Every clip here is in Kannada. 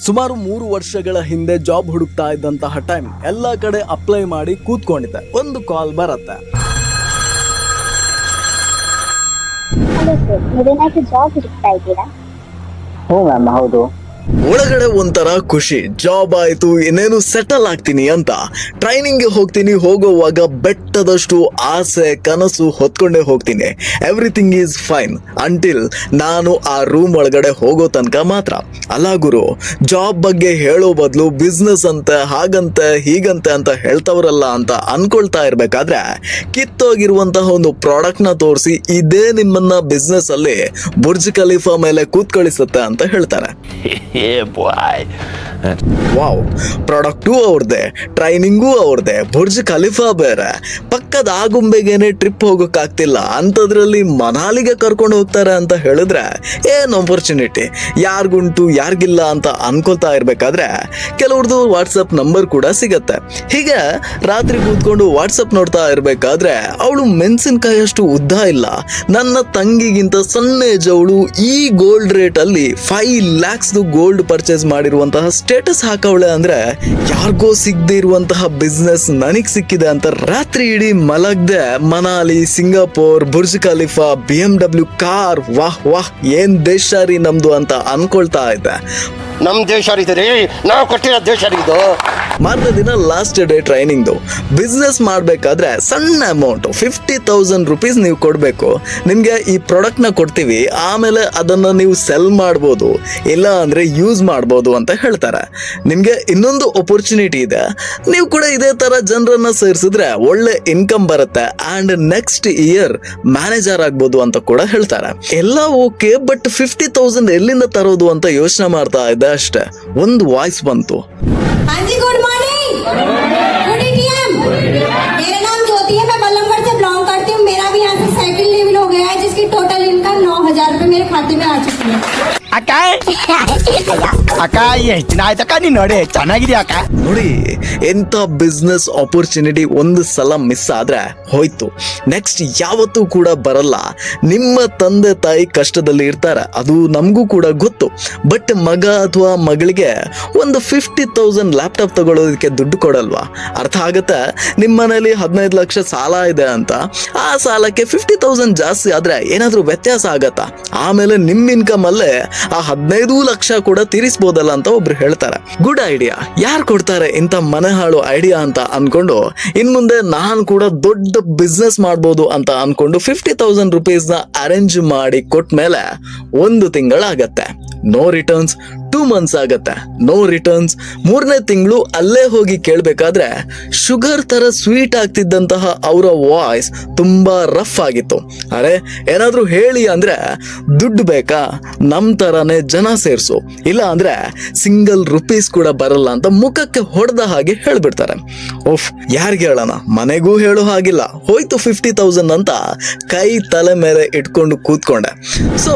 ಸುಮಾರು 3 ವರ್ಷಗಳ ಹಿಂದೆ ಜಾಬ್ ಹುಡುಕ್ತಾ ಇದ್ದಂತಹ ಟೈಮ್ ಎಲ್ಲ ಕಡೆ ಅಪ್ಲೈ ಮಾಡಿ ಕೂತ್ಕೊಂಡಿದ್ದೆ. ಒಂದು ಕಾಲ್ ಬರುತ್ತೆ. ಹಲೋ ಸರ್, ನೀವೇನಾದ್ರೂ ಜಾಬ್ ಹುಡುಕ್ತಾ ಇದ್ದೀರಾ? ಹ್ಞೂ ಮ್ಯಾಮ್, ಹೌದು. ಒಳಗಡೆ ಒಂಥರ ಖುಷಿ, ಜಾಬ್ ಆಯ್ತು, ಇನ್ನೇನು ಸೆಟಲ್ ಆಗ್ತೀನಿ ಅಂತ ಟ್ರೈನಿಂಗ್ಗೆ ಹೋಗ್ತೀನಿ. ಹೋಗೋವಾಗ ಬೆಟ್ಟದಷ್ಟು ಆಸೆ ಕನಸು ಹೊತ್ಕೊಂಡೇ ಹೋಗ್ತೀನಿ. ಎವ್ರಿಥಿಂಗ್ ಈಸ್ ಫೈನ್ ಅಂಟಿಲ್ ನಾನು ಆ ರೂಮ್ ಒಳಗಡೆ ಹೋಗೋ ತನಕ ಮಾತ್ರ. ಅಲ್ಲ ಗುರು, ಜಾಬ್ ಬಗ್ಗೆ ಹೇಳೋ ಬದಲು ಬಿಸ್ನೆಸ್ ಅಂತೆ, ಹಾಗಂತೆ ಹೀಗಂತೆ ಅಂತ ಹೇಳ್ತವ್ರಲ್ಲ ಅಂತ ಅನ್ಕೊಳ್ತಾ ಇರ್ಬೇಕಾದ್ರೆ ಕಿತ್ತೋಗಿರುವಂತಹ ಒಂದು ಪ್ರಾಡಕ್ಟ್ ನ ತೋರಿಸಿ ಇದೇ ನಿಮ್ಮನ್ನ ಬಿಸ್ನೆಸ್ ಅಲ್ಲಿ ಬುರ್ಜ್ ಖಲೀಫಾ ಮೇಲೆ ಕೂತ್ಕಳಿಸುತ್ತೆ ಅಂತ ಹೇಳ್ತಾರೆ. ವಾವ್, ಪ್ರಾಡಕ್ಟು ಅವ್ರದ್ದೇ, ಟ್ರೈನಿಂಗು ಅವ್ರದ್ದೇ, ಬುರ್ಜ್ ಖಲೀಫಾ ಬೇರೆ. ಪಕ್ಕದ ಆಗುಂಬೆಗೇನೆ ಟ್ರಿಪ್ ಹೋಗೋಕ್ಕಾಗ್ತಿಲ್ಲ ಅಂಥದ್ರಲ್ಲಿ ಮನಾಲಿಗೆ ಕರ್ಕೊಂಡು ಹೋಗ್ತಾರೆ ಅಂತ ಹೇಳಿದ್ರೆ ಏನ್ ಆಪರ್ಚುನಿಟಿ, ಯಾರಿಗುಂಟು ಯಾರಿಗಿಲ್ಲ ಅಂತ ಅನ್ಕೊಳ್ತಾ ಇರ್ಬೇಕಾದ್ರೆ ಕೆಲವ್ರದ್ದು ವಾಟ್ಸಪ್ ನಂಬರ್ ಕೂಡ ಸಿಗತ್ತೆ. ಹೀಗೆ ರಾತ್ರಿ ಕೂತ್ಕೊಂಡು ವಾಟ್ಸಪ್ ನೋಡ್ತಾ ಇರ್ಬೇಕಾದ್ರೆ ಅವಳು ಮೆಣಸಿನಕಾಯಿಯಷ್ಟು ಉದ್ದ ಇಲ್ಲ, ನನ್ನ ತಂಗಿಗಿಂತ ಸಣ್ಣ ಏಜ್ ಅವಳು, ಈ ಗೋಲ್ಡ್ ರೇಟ್ ಅಲ್ಲಿ 5 lakhs ಗೋಲ್ಡ್ ಪರ್ಚೇಸ್ ಮಾಡಿರುವಂತಹ ಸ್ಟೇಟಸ್ ಹಾಕವಳೆ ಅಂದ್ರೆ ಯಾರಿಗೋ ಸಿಗದೆ ಇರುವಂತಹ ಬಿಸ್ನೆಸ್ ನನಗ್ ಸಿಕ್ಕಿದೆ ಅಂತ ರಾತ್ರಿ ಇಡೀ ಮಲಗ್ದೆ Manali, Singapore, Burj Khalifa, BMW car, ವಾಹ್ ವಾಹ್ ಏನ್ ದೇಶ ರೀ ನಮ್ದು ಅಂತ ಅನ್ಕೊಳ್ತಾ ಇದ್ದೆ. ನಮ್ ದೇಶ ರೀ, ನಾವು ಕೊಟ್ಟಿರೋ ದೇಶ ಇದು. ಮಾರನೇ ದಿನ ಲಾಸ್ಟ್ ಡೇ ಟ್ರೈನಿಂಗ್ದು. ಬಿಸ್ನೆಸ್ ಮಾಡಬೇಕಾದ್ರೆ ಸಣ್ಣ ಅಮೌಂಟ್ 50,000 ರುಪೀಸ್ ನೀವು ಕೊಡಬೇಕು. ನಿಮಗೆ ಈ ಪ್ರಾಡಕ್ಟ್ ನ ಕೊಡ್ತೀವಿ, ಆಮೇಲೆ ಅದನ್ನ ನೀವು ಸೆಲ್ ಮಾಡ್ಬೋದು, ಇಲ್ಲ ಅಂದ್ರೆ ಯೂಸ್ ಮಾಡ್ಬೋದು ಅಂತ ಹೇಳ್ತಾರೆ. ನಿಮ್ಗೆ ಇನ್ನೊಂದು ಅಪರ್ಚುನಿಟಿ ಇದೆ, ನೀವು ಕೂಡ ಇದೇ ತರ ಜನರನ್ನ ಸೇರಿಸಿದ್ರೆ ಒಳ್ಳೆ ಇನ್ಕಮ್ ಬರುತ್ತೆ ಅಂಡ್ ನೆಕ್ಸ್ಟ್ ಇಯರ್ ಮ್ಯಾನೇಜರ್ ಆಗ್ಬೋದು ಅಂತ ಕೂಡ ಹೇಳ್ತಾರೆ. ಎಲ್ಲ ಓಕೆ, ಬಟ್ 50,000 ಎಲ್ಲಿಂದ ತರೋದು ಅಂತ ಯೋಚನೆ ಮಾಡ್ತಾ ಇದ್ದೆ. ಅಷ್ಟೇ ಒಂದು ವಾಯ್ಸ್ ಬಂತು. हाँ जी, गुड मॉर्निंग, गुड एटीएम। मेरा नाम ज्योति है, मैं बल्लभगढ़ से बिलोंग करती हूँ। मेरा भी यहाँ से सेकंड लेवल हो गया है, जिसकी टोटल इनकम 9,000 रुपए मेरे खाते में आ चुकी है। ಅಕ್ಕ ಎಷ್ಟು ಆಯ್ತಕ್ಕ ನೀನು ನೋಡಿ, ಚೆನ್ನಾಗಿದೆ ಅಕ್ಕ. ನೋಡಿ, ಎಂತ ಬಿಸ್ನೆಸ್ ಆಪರ್ಚುನಿಟಿ ಒಂದು ಸಲ ಮಿಸ್ ಆದ್ರೆ ಹೋಯ್ತು, ನೆಕ್ಸ್ಟ್ ಯಾವತ್ತೂ ಕೂಡ ಬರಲ್ಲ. ನಿಮ್ಮ ತಂದೆ ತಾಯಿ ಕಷ್ಟದಲ್ಲಿ ಇರ್ತಾರೆ, ಅದು ನಮಗೂ ಕೂಡ ಗೊತ್ತು. ಬಟ್ ಮಗ ಅಥವಾ ಮಗಳಿಗೆ ಒಂದು 50,000 ಲ್ಯಾಪ್ಟಾಪ್ ತಗೊಳ್ಳೋದಕ್ಕೆ ದುಡ್ಡು ಕೊಡಲ್ವಾ? ಅರ್ಥ ಆಗತ್ತೆ, ನಿಮ್ಮ ಮನೇಲಿ 15 ಲಕ್ಷ ಸಾಲ ಇದೆ ಅಂತ, ಆ ಸಾಲಕ್ಕೆ 50,000 ಜಾಸ್ತಿ ಆದ್ರೆ ಏನಾದ್ರೂ ವ್ಯತ್ಯಾಸ ಆಗತ್ತಾ? ಆಮೇಲೆ ನಿಮ್ಮ ಇನ್ಕಮ್ ಅಲ್ಲೇ ಆ 15 ಲಕ್ಷ ಕೂಡ ತೀರಿಸಬಹುದಲ್ಲ ಅಂತ ಒಬ್ರು ಹೇಳ್ತಾರೆ. ಗುಡ್ ಐಡಿಯಾ, ಯಾರು ಕೊಡ್ತಾರೆ ಇಂಥ ಮನೆ ಹಾಳು ಐಡಿಯಾ ಅಂತ ಅನ್ಕೊಂಡು ಇನ್ಮುಂದೆ ನಾನು ಕೂಡ ದೊಡ್ಡ ಬಿಸ್ನೆಸ್ ಮಾಡ್ಬೋದು ಅಂತ ಅನ್ಕೊಂಡು 50,000 ರುಪೀಸ್ ನ ಅರೇಂಜ್ ಮಾಡಿ ಕೊಟ್ಮೇಲೆ 1 ತಿಂಗಳಾಗತ್ತೆ. No returns. 2 months ಆಗತ್ತೆ, ನೋ ರಿಟರ್ನ್ಸ್. 3ನೇ ತಿಂಗಳು ಅಲ್ಲೇ ಹೋಗಿ ಕೇಳ್ಬೇಕಾದ್ರೆ ಶುಗರ್ ತರ ಸ್ವೀಟ್ ಆಗ್ತಿದ್ದಂತಹ ಅವರ ವಾಯ್ಸ್ ತುಂಬಾ ರಫ್ ಆಗಿತ್ತು. ಅರೆ ಏನಾದ್ರೂ ಹೇಳಿ ಅಂದ್ರೆ ದುಡ್ಡು ಬೇಕಾ, ನಮ್ ತರಾನೇ ಜನ ಸೇರ್ಸು, ಇಲ್ಲ ಅಂದ್ರೆ ಸಿಂಗಲ್ ರುಪೀಸ್ ಕೂಡ ಬರಲ್ಲ ಅಂತ ಮುಖಕ್ಕೆ ಹೊಡೆದ ಹಾಗೆ ಹೇಳ್ಬಿಡ್ತಾರೆ. ಓಫ್, ಯಾರಿಗೆ ಹೇಳೋಣ, ಮನೆಗೂ ಹೇಳೋ ಹಾಗಿಲ್ಲ. ಹೋಯ್ತು 50,000 ಅಂತ ಕೈ ತಲೆ ಮೇಲೆ ಇಟ್ಕೊಂಡು ಕೂತ್ಕೊಂಡೆ. ಸೊ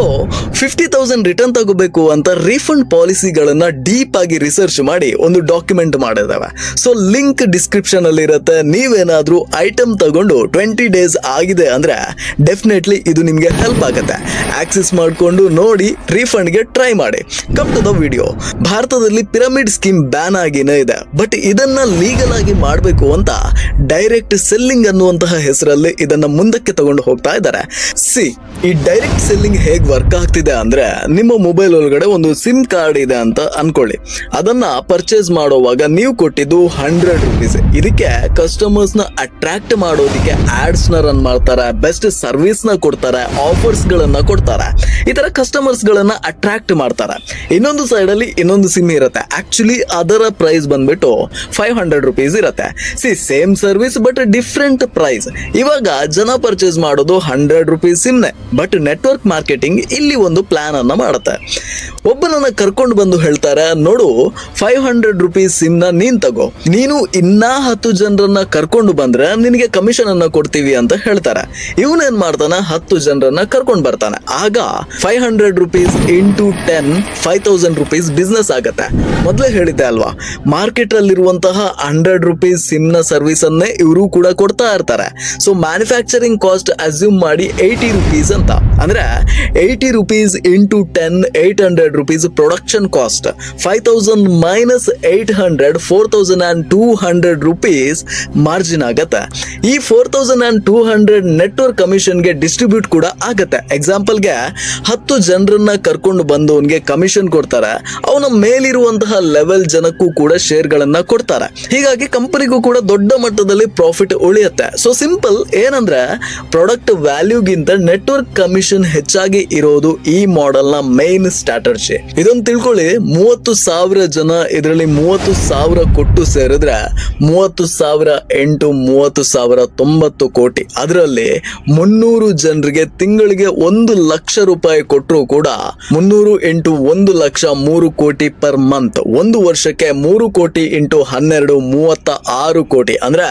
50,000 ರಿಟರ್ನ್ ತಗೋಬೇಕು ಅಂತ ರೀಫಂಡ್ ಪಾಲಿಸಿಗಳನ್ನ ಡೀಪ್ ಆಗಿ ರಿಸರ್ಚ್ ಮಾಡಿ ಒಂದು ಡಾಕ್ಯುಮೆಂಟ್ ಮಾಡಿದ್ದೇವೆ. ಸೊ ಲಿಂಕ್ ಡಿಸ್ಕ್ರಿಪ್ಷನ್ ಅಲ್ಲಿ ಇರುತ್ತೆ. ನೀವೇನಾದ್ರೂ ಐಟಮ್ ತಗೊಂಡು 20 days ಆಗಿದೆ ಅಂದ್ರೆ ಡೆಫಿನೆಟ್ಲಿ ಇದು ನಿಮ್ಗೆ ಹೆಲ್ಪ್ ಆಗುತ್ತೆ. ಆಕ್ಸೆಸ್ ಮಾಡ್ಕೊಂಡು ನೋಡಿ, ರೀಫಂಡ್ ಗೆ ಟ್ರೈ ಮಾಡಿ. Come to the video. ಭಾರತದಲ್ಲಿ ಪಿರಮಿಡ್ ಸ್ಕೀಮ್ ಬ್ಯಾನ್ ಆಗಿನೇ ಇದೆ, ಬಟ್ ಇದನ್ನ ಲೀಗಲ್ ಆಗಿ ಮಾಡಬೇಕು ಅಂತ ಡೈರೆಕ್ಟ್ ಸೆಲ್ಲಿಂಗ್ ಅನ್ನುವಂತಹ ಹೆಸರಲ್ಲಿ ಇದನ್ನ ಮುಂದಕ್ಕೆ ತಗೊಂಡು ಹೋಗ್ತಾ ಇದ್ದಾರೆ. ಈ ಡೈರೆಕ್ಟ್ ಸೆಲ್ಲಿಂಗ್ ಹೇಗ್ ವರ್ಕ್ ಆಗ್ತಿದೆ ಅಂದ್ರೆ, ನಿಮ್ಮ ಮೊಬೈಲ್ ಒಳಗಡೆ ಒಂದು ಸಿಮ್ ಕಾರ್ಡ್ ಇದೆ ಅಂತ ಅನ್ಕೊಳ್ಳಿ. ಅದನ್ನ ಪರ್ಚೇಸ್ ಮಾಡೋವಾಗ ನೀವು ಕೊಟ್ಟಿದ್ದು 100 ರುಪೀಸ್. ಇದಕ್ಕೆ ಕಸ್ಟಮರ್ಸ್ ನ ಅಟ್ರಾಕ್ಟ್ ಮಾಡೋದಿಕ್ಕೆ ಆಡ್ಸ್ ನ ರನ್ ಮಾಡ್ತಾರೆ, ಬೆಸ್ಟ್ ಸರ್ವಿಸ್ ನ ಕೊಡ್ತಾರೆ, ಆಫರ್ಸ್ ಗಳನ್ನ ಕೊಡ್ತಾರೆ. ಈ ತರ ಕಸ್ಟಮರ್ಸ್ ಗಳನ್ನ ಅಟ್ರಾಕ್ಟ್ ಮಾಡ್ತಾರೆ. ಇನ್ನೊಂದು ಸೈಡ್ ಅಲ್ಲಿ ಇನ್ನೊಂದು ಸಿಮ್ ಇರುತ್ತೆ. ಆಕ್ಚುಲಿ ಅದರ ಪ್ರೈಸ್ ಬಂದ್ಬಿಟ್ಟು 500 ರುಪೀಸ್ ಇರುತ್ತೆ. Same service but different price. ಇವಾಗ ಜನ ಪರ್ಚೇಸ್ ಮಾಡೋದು 100 ರುಪೀಸ್ ಸಿಮ್ನೆ, ಬಟ್ ನೆಟ್ವರ್ಕ್ ಮಾರ್ಕೆಟಿಂಗ್ ಇಲ್ಲಿ ಒಂದು ಪ್ಲಾನ್ ಅನ್ನ ಮಾಡುತ್ತೆ. ಒಬ್ಬನನ್ನ ಕರ್ಕೊಂಡು ಬಂದು ಹೇಳ್ತಾರೆ, ನೋಡು 500 ರುಪೀಸ್ ಸಿಮ್ನ ನೀನ್ ತಗೋ, ನೀನು ಇನ್ನ 10 ಜನರನ್ನ ಕರ್ಕೊಂಡು ಬಂದ್ರೆ ನಿನಗೆ ಕಮಿಷನ್ ಅನ್ನ ಕೊಡ್ತೀವಿ ಅಂತ ಹೇಳ್ತಾರೆ. ಇವನೇನ್ ಮಾಡ್ತಾನೆ, 10 ಜನರನ್ನ ಕರ್ಕೊಂಡು ಬರ್ತಾನೆ. ಆಗ 500 ರುಪೀಸ್ ಇಂಟು 10 5,000 ರುಪೀಸ್ ಬಿಸ್ನೆಸ್ ಆಗತ್ತೆ. ಮೊದಲೇ ಹೇಳಿದ್ದೆ ಅಲ್ವಾ, ಮಾರ್ಕೆಟ್ ಅಲ್ಲಿರುವಂತಹ 100 ರುಪೀಸ್ ಸಿಮ್ ನ ಸರ್ವಿಸ್ ಅನ್ನೇ ಇವರು ಕೂಡ ಕೊಡ್ತಾ ಇರ್ತಾರೆ. ಸೊ ಮ್ಯಾನುಫ್ಯಾಕ್ಚರಿಂಗ್ ಕಾಸ್ಟ್ ಅಸ್ಯೂಮ್ ಮಾಡಿ 80 ರುಪೀಸ್ ಅಂತ, ಅಂದ್ರೆ 80 rupees into 10 800 rupees product production cost 5,000 minus 800 4,200 rupees margin ಆಗತ್ತೆ. ಈ 4,200 ನೆಟ್ವರ್ಕ್ ಕಮಿಷನ್ಗೆ ಡಿಸ್ಟ್ರಿಬ್ಯೂಟ್ ಕೂಡ ಆಗತ್ತೆ. ಎಕ್ಸಾಂಪಲ್ಗೆ 10 ಜನರನ್ನ ಕರ್ಕೊಂಡು ಬಂದವನ್ಗೆ ಕಮಿಷನ್ ಕೊಡ್ತಾರೆ, ಅವನ ಮೇಲಿರುವಂತಹ ಲೆವೆಲ್ ಜನಕ್ಕೂ ಕೂಡ ಶೇರ್ಗಳನ್ನ ಕೊಡ್ತಾರೆ. ಹೀಗಾಗಿ ಕಂಪನಿಗೂ ಕೂಡ ದೊಡ್ಡ ಮಟ್ಟದಲ್ಲಿ ಪ್ರಾಫಿಟ್ ಉಳಿಯುತ್ತೆ. ಸೊ ಸಿಂಪಲ್ ಏನಂದ್ರೆ ಪ್ರಾಡಕ್ಟ್ ವ್ಯಾಲ್ಯೂಗಿಂತ ನೆಟ್ವರ್ಕ್ ಕಮಿಷನ್ ಹೆಚ್ಚಾಗಿ ಇರೋದು ಈ ಮಾಡೆಲ್ ನ ಮೇನ್ ಸ್ಟ್ರಾಟಜಿ. ಇದೊಂದು ತಿಳ್ಕೊಳ್ಳಿ, 30,000 ಜನ ಇದರಲ್ಲಿ 30,000 ಕೊಟ್ಟು ಸೇರಿದ್ರೆ 30,000 × 30,000 90 ಕೋಟಿ. ಅದರಲ್ಲಿ 300 ಜನರಿಗೆ ತಿಂಗಳಿಗೆ 1 ಲಕ್ಷ ರೂಪಾಯಿ ಕೊಟ್ಟರು ಕೂಡ 300 × 1 ಲಕ್ಷ 3 ಕೋಟಿ ಪರ್ ಮಂತ್. ಒಂದು ವರ್ಷಕ್ಕೆ 3 ಕೋಟಿ × 12 36 ಕೋಟಿ. ಅಂದ್ರೆ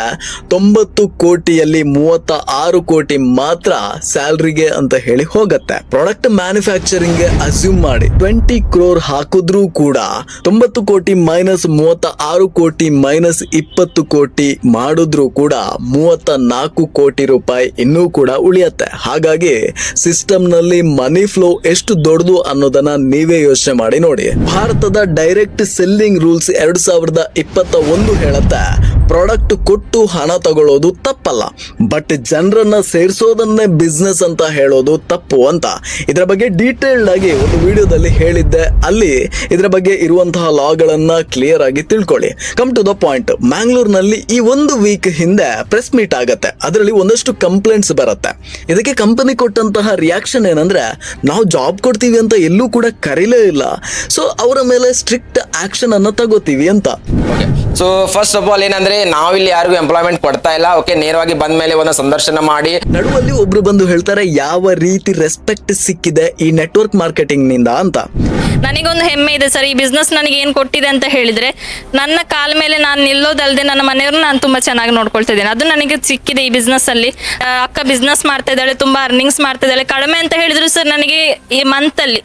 90 ಕೋಟಿಯಲ್ಲಿ 36 ಕೋಟಿ ಮಾತ್ರ ಸ್ಯಾಲ್ರಿಗೆ ಅಂತ ಹೇಳಿ ಹೋಗತ್ತೆ. ಪ್ರಾಡಕ್ಟ್ ಮ್ಯಾನುಫ್ಯಾಕ್ಚರಿಂಗ್ ಗೆ ಅಸ್ಯೂಮ್ ಮಾಡಿ 20 crore ಹಾಕಿದ್ರೂ ಕೂಡ 90 ಕೋಟಿ ಮೈನಸ್ 36 ಕೋಟಿ ಮೈನಸ್ 20 ಕೋಟಿ ಮಾಡಿದ್ರು ಕೂಡ 34 ಕೋಟಿ ರೂಪಾಯಿ ಇನ್ನೂ ಕೂಡ ಉಳಿಯತ್ತೆ. ಹಾಗಾಗಿ ಸಿಸ್ಟಮ್ ನಲ್ಲಿ ಮನಿ ಫ್ಲೋ ಎಷ್ಟು ದೊಡ್ಡದು ಅನ್ನೋದನ್ನ ನೀವೇ ಯೋಚನೆ ಮಾಡಿ ನೋಡಿ. ಭಾರತದ ಡೈರೆಕ್ಟ್ ಸೆಲ್ಲಿಂಗ್ ರೂಲ್ಸ್ 2021 ಹೇಳುತ್ತೆ, ಪ್ರಾಡಕ್ಟ್ ಕೊಟ್ಟು ಹಣ ತಗೊಳ್ಳೋದು ತಪ್ಪಲ್ಲ, ಬಟ್ ಜನರನ್ನ ಸೇರಿಸೋದನ್ನೇ ಬಿಸ್ನೆಸ್ ಅಂತ ಹೇಳೋದು ತಪ್ಪು ಅಂತ. ಇದರ ಬಗ್ಗೆ ಡೀಟೇಲ್ಡ್ ಆಗಿ ಒಂದು ವಿಡಿಯೋದಲ್ಲಿ ಹೇಳಿದ್ದೆ, ಅಲ್ಲಿ ಇದರ ಬಗ್ಗೆ ಇರುವಂತಹ ಲಾಗಳನ್ನ ಕ್ಲಿಯರ್ ಆಗಿ ತಿಳ್ಕೊಳ್ಳಿ. Come to the point. ಮ್ಯಾಂಗ್ಳೂರ್ನಲ್ಲಿ ಈ ಒಂದು ವೀಕ್ ಹಿಂದೆ ಪ್ರೆಸ್ ಮೀಟ್ ಆಗತ್ತೆ. ಅದರಲ್ಲಿ ಒಂದಷ್ಟು ಕಂಪ್ಲೇಂಟ್ಸ್ ಬರುತ್ತೆ. ಇದಕ್ಕೆ ಕಂಪನಿ ಕೊಟ್ಟಂತಹ ರಿಯಾಕ್ಷನ್ ಏನಂದ್ರೆ, ನಾವು ಜಾಬ್ ಕೊಡ್ತೀವಿ ಅಂತ ಎಲ್ಲೂ ಕೂಡ ಕರೀಲೇ ಇಲ್ಲ, ಸೊ ಅವರ ಮೇಲೆ ಸ್ಟ್ರಿಕ್ಟ್ ಆಕ್ಷನ್ ಅನ್ನ ತಗೋತೀವಿ ಅಂತ. ಸೊ ಫಸ್ಟ್ ಆಫ್ ಆಲ್ ಏನಂದ್ರೆ, ನಾವಿಲ್ಲಿ ಯಾರಿಗೂ ಎಂಪ್ಲಾಯ್ಮೆಂಟ್ ಕೊಡ್ತಾ ಇಲ್ಲ. ಓಕೆ, ನೇರವಾಗಿ ಬಂದ ಮೇಲೆ ಒಂದು ಸಂದರ್ಶನ ಮಾಡಿ ನಡುವಲ್ಲಿ ಒಬ್ರು ಬಂದು ಹೇಳ್ತಾರೆ, ಯಾವ ರೀತಿ ರೆಸ್ಪೆಕ್ಟ್ ಸಿಕ್ಕಿದೆ ಈ ನೆಟ್ವರ್ಕ್ ಮಾರ್ಕೆಟಿಂಗ್ ನಿಂದ ಅಂತ. ನನಗೊಂದು ಹೆಮ್ಮೆ ಇದೆ ಸರ್, ಈ ಬಿಸ್ನೆಸ್ ನನಗೆ ಏನು ಕೊಟ್ಟಿದೆ ಅಂತ ಹೇಳಿದ್ರೆ, ನನ್ನ ಕಾಲ ಮೇಲೆ ನಾನು ನಿಲ್ಲೋದಲ್ಲದೆ ನನ್ನ ಮನೆಯವ್ರನ್ನ ನಾನು ತುಂಬಾ ಚೆನ್ನಾಗಿ ನೋಡ್ಕೊಳ್ತಾ ಇದ್ದೇನೆ. ಅದು ನನಗೆ ಸಿಕ್ಕಿದೆ ಈ ಬಿಸ್ನೆಸ್ ಅಲ್ಲಿ. ಅಕ್ಕ ಬಿಸ್ನೆಸ್ ಮಾಡ್ತಾ ಇದ್ದಾಳೆ, ತುಂಬಾ ಅರ್ನಿಂಗ್ಸ್ ಮಾಡ್ತಾ ಇದ್ದಾಳೆ. ಕಡಿಮೆ ಅಂತ ಹೇಳಿದ್ರು ಸರ್ ನನಗೆ ಈ ಮಂತ್ ಅಲ್ಲಿ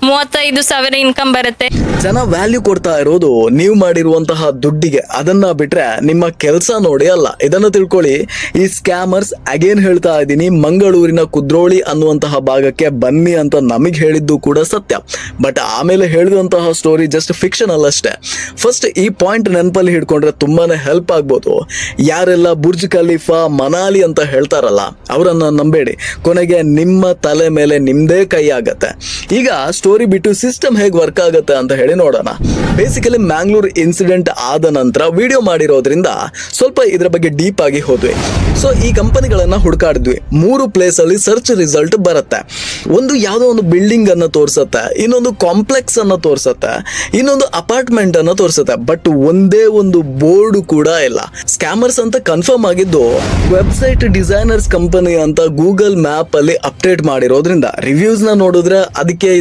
35,000 ಇನ್ಕಮ್ ಬರುತ್ತೆ. ಜನ ವ್ಯಾಲ್ಯೂ ಕೊಡ್ತಾ ಇರೋದು ನೀವು ಮಾಡಿರುವಂತಹ ದುಡ್ಡಿಗೆ. ಅದನ್ನ ಬಿಟ್ರೆ ನಿಮ್ಮ ಕೆಲಸ ನೋಡಿ ಅಲ್ಲ. ಇದನ್ನ ತಿಳ್ಕೊಳ್ಳಿ. ಈ ಸ್ಕ್ಯಾಮರ್ಸ್ ಅಗೇನ್ ಹೇಳ್ತಾ ಇದ್ದೀನಿ, ಮಂಗಳೂರಿನ ಕುದ್ರೋಳಿ ಅನ್ನುವಂತಹ ಭಾಗಕ್ಕೆ ಬನ್ನಿ ಅಂತ ನಮಗೆ ಹೇಳಿದ್ದು ಕೂಡ ಸತ್ಯ, ಬಟ್ ಆಮೇಲೆ ಹೇಳಿದಂತಹ ಸ್ಟೋರಿ ಜಸ್ಟ್ ಫಿಕ್ಷನಲ್ ಅಷ್ಟೇ. ಫಸ್ಟ್ ಈ ಪಾಯಿಂಟ್ ನೆನಪಲ್ಲಿ ಹಿಡ್ಕೊಂಡ್ರೆ ತುಂಬಾನೇ ಹೆಲ್ಪ್ ಆಗ್ಬೋದು. ಯಾರೆಲ್ಲ ಬುರ್ಜ್ ಖಲೀಫಾ ಮನಾಲಿ ಅಂತ ಹೇಳ್ತಾರಲ್ಲ, ಅವರನ್ನ ನಂಬೇಡಿ. ಕೊನೆಗೆ ನಿಮ್ಮ ತಲೆ ಮೇಲೆ ನಿಮ್ದೇ ಕೈ ಆಗತ್ತೆ. ಈಗ ಸ್ಟೋರಿ ಬಿಟ್ಟು ಸಿಸ್ಟಮ್ ಹೇಗೆ ವರ್ಕ್ ಆಗುತ್ತೆ ಅಂತ ಹೇಳಿ ನೋಡೋಣ. ಬೇಸಿಕಲಿ ಮ್ಯಾಂಗ್ಳೂರ್ ಇನ್ಸಿಡೆಂಟ್ ಆದ ನಂತರ ವಿಡಿಯೋ ಮಾಡಿರೋದ್ರಿಂದ ಸ್ವಲ್ಪ ಇದರ ಬಗ್ಗೆ ಡೀಪ್ ಆಗಿ ಹೋದ್ವಿ. ಸೊ ಈ ಕಂಪನಿಗಳನ್ನ ಹುಡುಕಾಡಿದ್ವಿ. 3 ಪ್ಲೇಸ್ ಅಲ್ಲಿ ಸರ್ಚ್ ರಿಸಲ್ಟ್ ಬರುತ್ತೆ. ಒಂದು ಯಾವುದೋ ಒಂದು ಬಿಲ್ಡಿಂಗ್ ಅನ್ನ ತೋರಿಸುತ್ತೆ, ಇನ್ನೊಂದು ಕಾಂಪ್ಲೆಕ್ಸ್ ಅನ್ನ ತೋರಿಸುತ್ತೆ, ಇನ್ನೊಂದು ಅಪಾರ್ಟ್ಮೆಂಟ್ ಅನ್ನ ತೋರಿಸುತ್ತೆ, ಬಟ್ ಒಂದೇ ಒಂದು ಬೋರ್ಡ್ ಕೂಡ ಇಲ್ಲ. ಸ್ಕ್ಯಾಮರ್ಸ್ ಅಂತ ಕನ್ಫರ್ಮ್ ಆಗಿದ್ದು ವೆಬ್ಸೈಟ್ ಡಿಸೈನರ್ಸ್ ಕಂಪನಿ ಅಂತ ಗೂಗಲ್ ಮ್ಯಾಪ್ ಅಲ್ಲಿ ಅಪ್ಡೇಟ್ ಮಾಡಿರೋದ್ರಿಂದ ರಿವ್ಯೂಸ್ ನ ನೋಡಿದ್ರೆ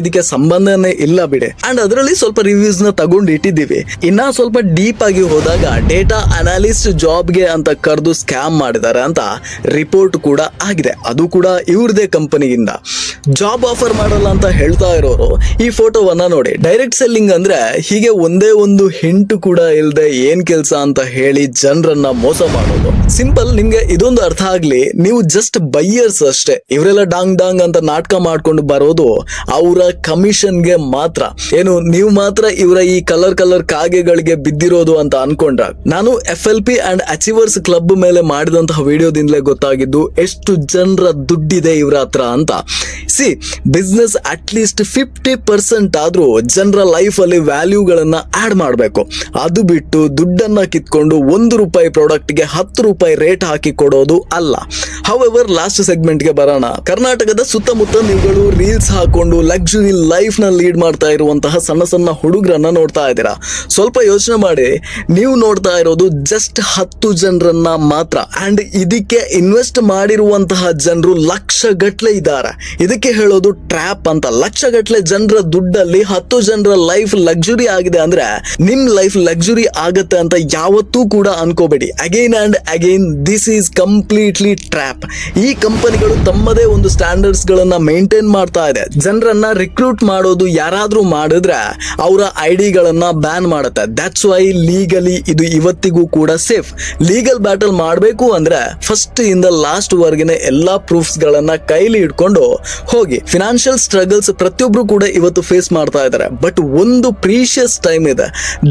ಇದಕ್ಕೆ ಸಂಬಂಧನೇ ಇಲ್ಲ ಬಿಡಿ. ಅಂಡ್ ಅದರಲ್ಲಿ ಸ್ವಲ್ಪ ರಿವ್ಯೂಸ್ ನ ತಗೊಂಡು ಇಟ್ಟಿದ್ದೀವಿ. ಇನ್ನ ಸ್ವಲ್ಪ ಡೀಪ್ ಆಗಿ ಹೋದಾಗ ಡೇಟಾ ಅನಾಲಿಸ್ಟ್ ಜಾಬ್ಗೆ ಅಂತ ಕರೆದು ಸ್ಕ್ಯಾಮ್ ಮಾಡಿದ್ದಾರೆ ಅಂತ ರಿಪೋರ್ಟ್ ಕೂಡ ಆಗಿದೆ. ಅದು ಕೂಡ ಇವ್ರದೇ ಕಂಪನಿಯಿಂದ. ಜಾಬ್ ಆಫರ್ ಮಾಡಲ್ಲ ಅಂತ ಹೇಳ್ತಾ ಇರೋರು ಈ ಫೋಟೋವನ್ನ ನೋಡಿ. ಡೈರೆಕ್ಟ್ ಸೆಲ್ಲಿಂಗ್ ಅಂದ್ರೆ ಹೀಗೆ ಒಂದೇ ಒಂದು ಹಿಂಟ್ ಕೂಡ ಇಲ್ಲದೆ ಏನ್ ಕೆಲಸ ಅಂತ ಹೇಳಿ ಜನರನ್ನ ಮೋಸ ಮಾಡೋದು. ಸಿಂಪಲ್. ನಿಮ್ಗೆ ಇದೊಂದು ಅರ್ಥ ಆಗ್ಲಿ, ನೀವು ಜಸ್ಟ್ ಬೈಯರ್ಸ್ ಅಷ್ಟೇ. ಇವರೆಲ್ಲ ಡಾಂಗ್ ಡಾಂಗ್ ಅಂತ ನಾಟಕ ಮಾಡ್ಕೊಂಡು ಬರೋದು ಅವರ ಕಮಿಷನ್ಗೆ ಮಾತ್ರ. ಏನು ನೀವು ಮಾತ್ರ ಇವರ ಈ ಕಲರ್ ಕಾಗೆಗಳಿಗೆ ಬಿದ್ದಿರೋದು ಅಂತ ಅನ್ಕೊಂಡ್ರ? ನಾನು FLP ಅಂಡ್ ಅಚೀವರ್ಸ್ ಕ್ಲಬ್ ಮೇಲೆ ಮಾಡಿದಂತಹ ವಿಡಿಯೋದಿಂದಲೇ ಗೊತ್ತಾಗಿದ್ದು ಎಷ್ಟು ಜನರ ದುಡ್ಡಿದೆ ಇವರ ಹತ್ರ ಅಂತ. ಸಿ, ಬಿಸ್ನೆಸ್ ಅಟ್ ಲೀಸ್ಟ್ 50% ಆದ್ರೂ ಜನರ ಲೈಫ್ ಅಲ್ಲಿ ವ್ಯಾಲ್ಯೂಗಳನ್ನ ಆಡ್ ಮಾಡಬೇಕು. ಅದು ಬಿಟ್ಟು ದುಡ್ಡನ್ನ ಕಿತ್ಕೊಂಡು 1 ರೂಪಾಯಿ ಪ್ರಾಡಕ್ಟ್ ಗೆ 10 ರೂಪಾಯಿ ರೇಟ್ ಹಾಕಿ ಕೊಡೋದು ಅಲ್ಲ. ಹೌಎವರ್, ಲಾಸ್ಟ್ ಸೆಗ್ಮೆಂಟ್ ಗೆ ಬರೋಣ. ಕರ್ನಾಟಕದ ಸುತ್ತಮುತ್ತ ನೀವುಗಳು ರೀಲ್ಸ್ ಹಾಕೊಂಡು ಲಕ್ಸುರಿ ಲೈಫ್ ನ ಲೀಡ್ ಮಾಡ್ತಾ ಇರುವಂತಹ ಸಣ್ಣ ಸಣ್ಣ ಹುಡುಗರನ್ನ ನೋಡ್ತಾ ಇದ್ದೀರಾ. ಸ್ವಲ್ಪ ಯೋಚನೆ ಮಾಡಿ, ನೀವು ನೋಡ್ತಾ ಇರೋದು ಜಸ್ಟ್ 10 ಜನರನ್ನ ಮಾತ್ರ. ಅಂಡ್ ಇದಕ್ಕೆ ಇನ್ವೆಸ್ಟ್ ಮಾಡಿರುವಂತಹ ಜನರು ಲಕ್ಷಗಟ್ಲೆ ಇದ್ದಾರೆ. ಇದಕ್ಕೆ ಹೇಳೋದು ಟ್ರ್ಯಾಪ್ ಅಂತ. ಲಕ್ಷಗಟ್ಲೆ ಜನರ ದುಡ್ಡಲ್ಲಿ 10 ಜನರ ಲೈಫ್ ಲಕ್ಸುರಿ ಆಗಿದೆ ಅಂದ್ರೆ ನಿಮ್ ಲೈಫ್ ಲಕ್ಸುರಿ ಆಗತ್ತೆ ಅಂತ ಯಾವತ್ತೂ ಕೂಡ ಅನ್ಕೋಬೇಡಿ. Again and again this is completely trap. ಈ ಕಂಪನಿಗಳು ತಮ್ಮದೇ ಒಂದು ಸ್ಟ್ಯಾಂಡರ್ಡ್ಸ್ ಗಳನ್ನ ಮೇಂಟೈನ್ ಮಾಡ್ತಾ ಇದೆ. ಜನರನ್ನ ರಿಕ್ರೂಟ್ ಅಟೆಂಪ್ಟ್ ಮಾಡೋದು ಯಾರಾದ್ರೂ ಮಾಡಿದ್ರೆ ಅವರ ಐಡಿಗಳನ್ನ ಬ್ಯಾನ್ ಮಾಡುತ್ತೆ. ದಟ್ಸ್ ವೈ ಲೀಗಲಿ ಇದು ಇವತ್ತಿಗೂ ಕೂಡ ಸೇಫ್. ಲೀಗಲ್ ಬ್ಯಾಟಲ್ ಮಾಡಬೇಕು ಅಂದ್ರೆ ಫಸ್ಟ್ ಇಂದ ಲಾಸ್ಟ್ ವರ್ಗಿನ ಎಲ್ಲಾ ಪ್ರೂಫ್ಸ್ ಗಳನ್ನ ಕೈಲಿ ಇಟ್ಕೊಂಡು ಹೋಗಿ. ಫಿನಾನ್ಷಿಯಲ್ ಸ್ಟ್ರಗಲ್ಸ್ ಪ್ರತಿಯೊಬ್ರು ಕೂಡ ಇವತ್ತು ಫೇಸ್ ಮಾಡ್ತಾ ಇದ್ದಾರೆ. ಬಟ್ ಒಂದು ಪ್ರೀಶಿಯಸ್ ಟೈಮ್ ಇದೆ,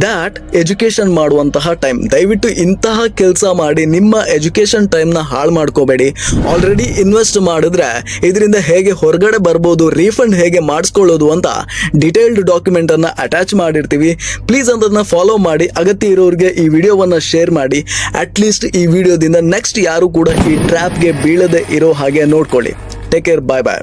ದಾಟ್ ಎಜುಕೇಶನ್ ಮಾಡುವಂತಹ ಟೈಮ್. ದಯವಿಟ್ಟು ಇಂತಹ ಕೆಲಸ ಮಾಡಿ ನಿಮ್ಮ ಎಜುಕೇಶನ್ ಟೈಮ್ ನ ಹಾಳು ಮಾಡ್ಕೋಬೇಡಿ. ಆಲ್ರೆಡಿ ಇನ್ವೆಸ್ಟ್ ಮಾಡಿದ್ರೆ ಇದರಿಂದ ಹೇಗೆ ಹೊರಗಡೆ ಬರ್ಬೋದು, ರೀಫಂಡ್ ಹೇಗೆ ಮಾಡಿಸ್ಕೊಳ್ಳೋದು ಅಂತ ಡಿಟೇಲ್ಡ್ ಡಾಕ್ಯುಮೆಂಟ್ ಅನ್ನ ಅಟ್ಯಾಚ್ ಮಾಡಿರ್ತೀವಿ. ಪ್ಲೀಸ್ ಅದನ್ನ ಫಾಲೋ ಮಾಡಿ. ಅಗತ್ಯ ಇರೋರಿಗೆ ಈ ವಿಡಿಯೋವನ್ನ ಶೇರ್ ಮಾಡಿ. ಅಟ್ ಲೀಸ್ಟ್ ಈ ವಿಡಿಯೋದಿಂದ ನೆಕ್ಸ್ಟ್ ಯಾರು ಕೂಡ ಈ ಟ್ರ್ಯಾಪ್ಗೆ ಬೀಳದೆ ಇರೋ ಹಾಗೆ ನೋಡ್ಕೊಳ್ಳಿ. ಟೇಕ್ ಕೇರ್, ಬಾಯ್ ಬಾಯ್.